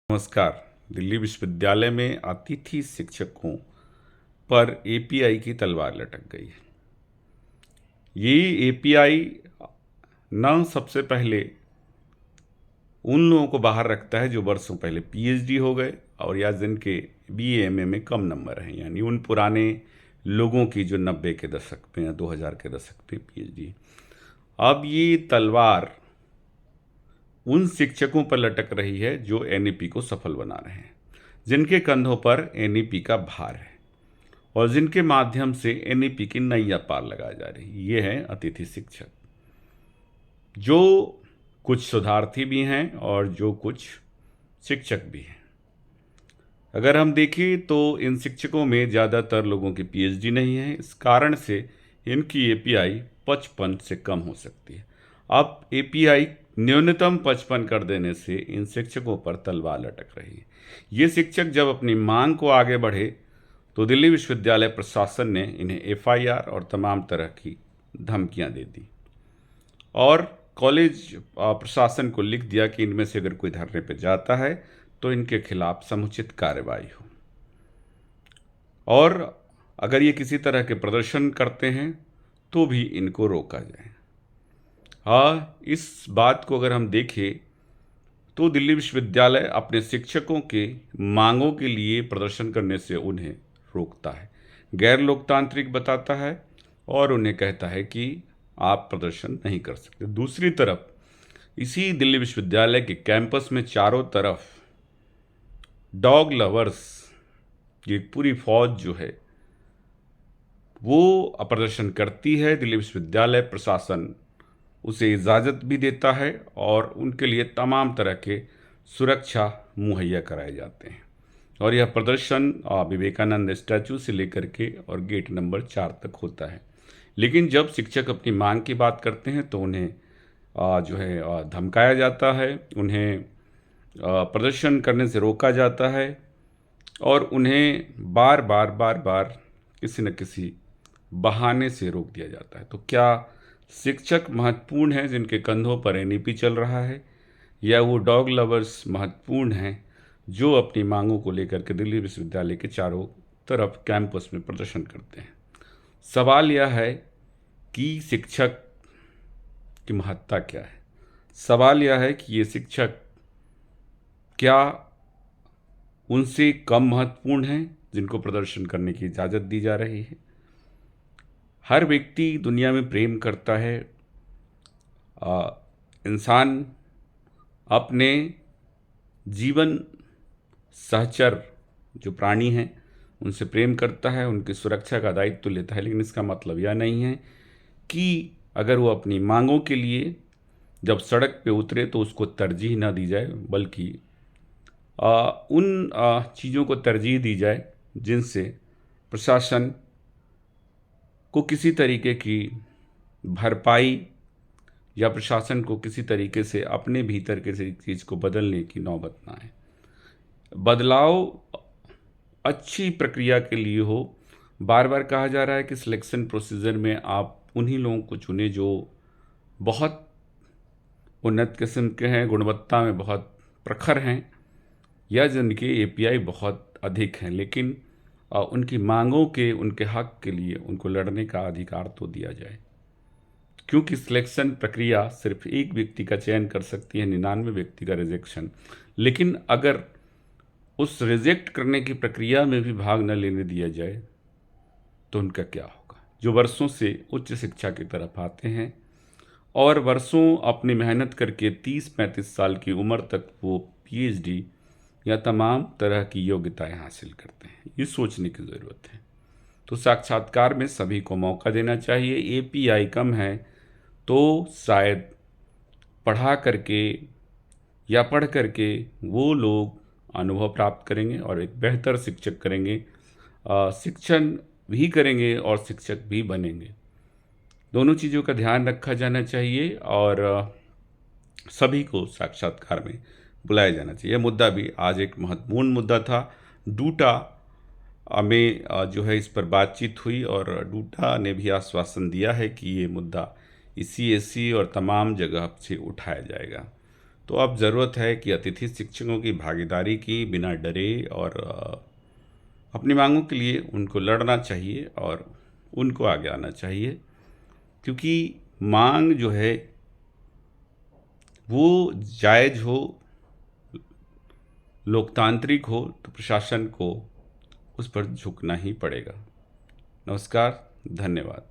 नमस्कार। दिल्ली विश्वविद्यालय में अतिथि शिक्षकों पर एपीआई की तलवार लटक गई है। ये एपीआई न सबसे पहले उन लोगों को बाहर रखता है जो वर्षों पहले पीएचडी हो गए और या जिनके बीए में कम नंबर हैं, यानी उन पुराने लोगों की जो 90 के दशक में या 2000 के दशक में पीएचडी। अब ये तलवार उन शिक्षकों पर लटक रही है जो एनईपी को सफल बना रहे हैं, जिनके कंधों पर एनईपी का भार है और जिनके माध्यम से एनईपी की नैया पार लगाई जा रही। ये हैं अतिथि शिक्षक, जो कुछ शोधार्थी भी हैं और जो कुछ शिक्षक भी हैं। अगर हम देखें तो इन शिक्षकों में ज़्यादातर लोगों की पीएचडी नहीं है। इस कारण से इनकी एपीआई 55 से कम हो सकती है। अब एपीआई न्यूनतम 55 कर देने से इन शिक्षकों पर तलवार लटक रही है। ये शिक्षक जब अपनी मांग को आगे बढ़े तो दिल्ली विश्वविद्यालय प्रशासन ने इन्हें एफआईआर और तमाम तरह की धमकियां दे दी और कॉलेज प्रशासन को लिख दिया कि इनमें से अगर कोई धरने पर जाता है तो इनके खिलाफ समुचित कार्रवाई हो और अगर ये किसी तरह के प्रदर्शन करते हैं तो भी इनको रोका जाए। हाँ, इस बात को अगर हम देखें तो दिल्ली विश्वविद्यालय अपने शिक्षकों के मांगों के लिए प्रदर्शन करने से उन्हें रोकता है, गैर लोकतांत्रिक बताता है और उन्हें कहता है कि आप प्रदर्शन नहीं कर सकते। दूसरी तरफ इसी दिल्ली विश्वविद्यालय के कैंपस में चारों तरफ डॉग लवर्स की एक पूरी फौज जो है वो प्रदर्शन करती है। दिल्ली विश्वविद्यालय प्रशासन उसे इजाज़त भी देता है और उनके लिए तमाम तरह के सुरक्षा मुहैया कराए जाते हैं और यह प्रदर्शन विवेकानंद स्टैचू से लेकर के और गेट नंबर 4 तक होता है। लेकिन जब शिक्षक अपनी मांग की बात करते हैं तो उन्हें जो है धमकाया जाता है, उन्हें प्रदर्शन करने से रोका जाता है और उन्हें बार बार किसी न किसी बहाने से रोक दिया जाता है। तो क्या शिक्षक महत्वपूर्ण हैं जिनके कंधों पर एनईपी चल रहा है, या वो डॉग लवर्स महत्वपूर्ण हैं जो अपनी मांगों को लेकर के दिल्ली विश्वविद्यालय के चारों तरफ कैंपस में प्रदर्शन करते हैं? सवाल यह है कि शिक्षक की महत्ता क्या है। सवाल यह है कि ये शिक्षक क्या उनसे कम महत्वपूर्ण हैं जिनको प्रदर्शन करने की इजाज़त दी जा रही है? हर व्यक्ति दुनिया में प्रेम करता है। इंसान अपने जीवन सहचर जो प्राणी हैं उनसे प्रेम करता है, उनकी सुरक्षा का दायित्व लेता है, लेकिन इसका मतलब यह नहीं है कि अगर वो अपनी मांगों के लिए जब सड़क पे उतरे तो उसको तरजीह ना दी जाए, बल्कि उन चीज़ों को तरजीह दी जाए जिनसे प्रशासन को किसी तरीके की भरपाई या प्रशासन को किसी तरीके से अपने भीतर किसी चीज़ को बदलने की नौबत ना आए। बदलाव अच्छी प्रक्रिया के लिए हो। बार बार कहा जा रहा है कि सिलेक्शन प्रोसीजर में आप उन्हीं लोगों को चुने जो बहुत उन्नत किस्म के हैं, गुणवत्ता में बहुत प्रखर हैं या जिनके एपीआई बहुत अधिक हैं, लेकिन उनकी मांगों के, उनके हक के लिए उनको लड़ने का अधिकार तो दिया जाए, क्योंकि सिलेक्शन प्रक्रिया सिर्फ एक व्यक्ति का चयन कर सकती है, 99 व्यक्ति का रिजेक्शन। लेकिन अगर उस रिजेक्ट करने की प्रक्रिया में भी भाग न लेने दिया जाए तो उनका क्या होगा, जो वर्षों से उच्च शिक्षा की तरफ आते हैं और वर्षों अपनी मेहनत करके 30-35 साल की उम्र तक वो पीएचडी या तमाम तरह की योग्यताएं हासिल करते हैं। ये सोचने की ज़रूरत है। तो साक्षात्कार में सभी को मौका देना चाहिए। एपीआई कम है तो शायद पढ़ा करके या पढ़ करके वो लोग अनुभव प्राप्त करेंगे और एक बेहतर शिक्षक करेंगे, शिक्षण भी करेंगे और शिक्षक भी बनेंगे। दोनों चीज़ों का ध्यान रखा जाना चाहिए और सभी को साक्षात्कार में बुलाया जाना चाहिए। यह मुद्दा भी आज एक महत्वपूर्ण मुद्दा था। डूटा में जो है इस पर बातचीत हुई और डूटा ने भी आश्वासन दिया है कि ये मुद्दा इसी एससी और तमाम जगह से उठाया जाएगा। तो अब ज़रूरत है कि अतिथि शिक्षकों की भागीदारी की बिना डरे और अपनी मांगों के लिए उनको लड़ना चाहिए और उनको आगे आना चाहिए, क्योंकि मांग जो है वो जायज़ हो, लोकतांत्रिक हो, तो प्रशासन को उस पर झुकना ही पड़ेगा। नमस्कार, धन्यवाद।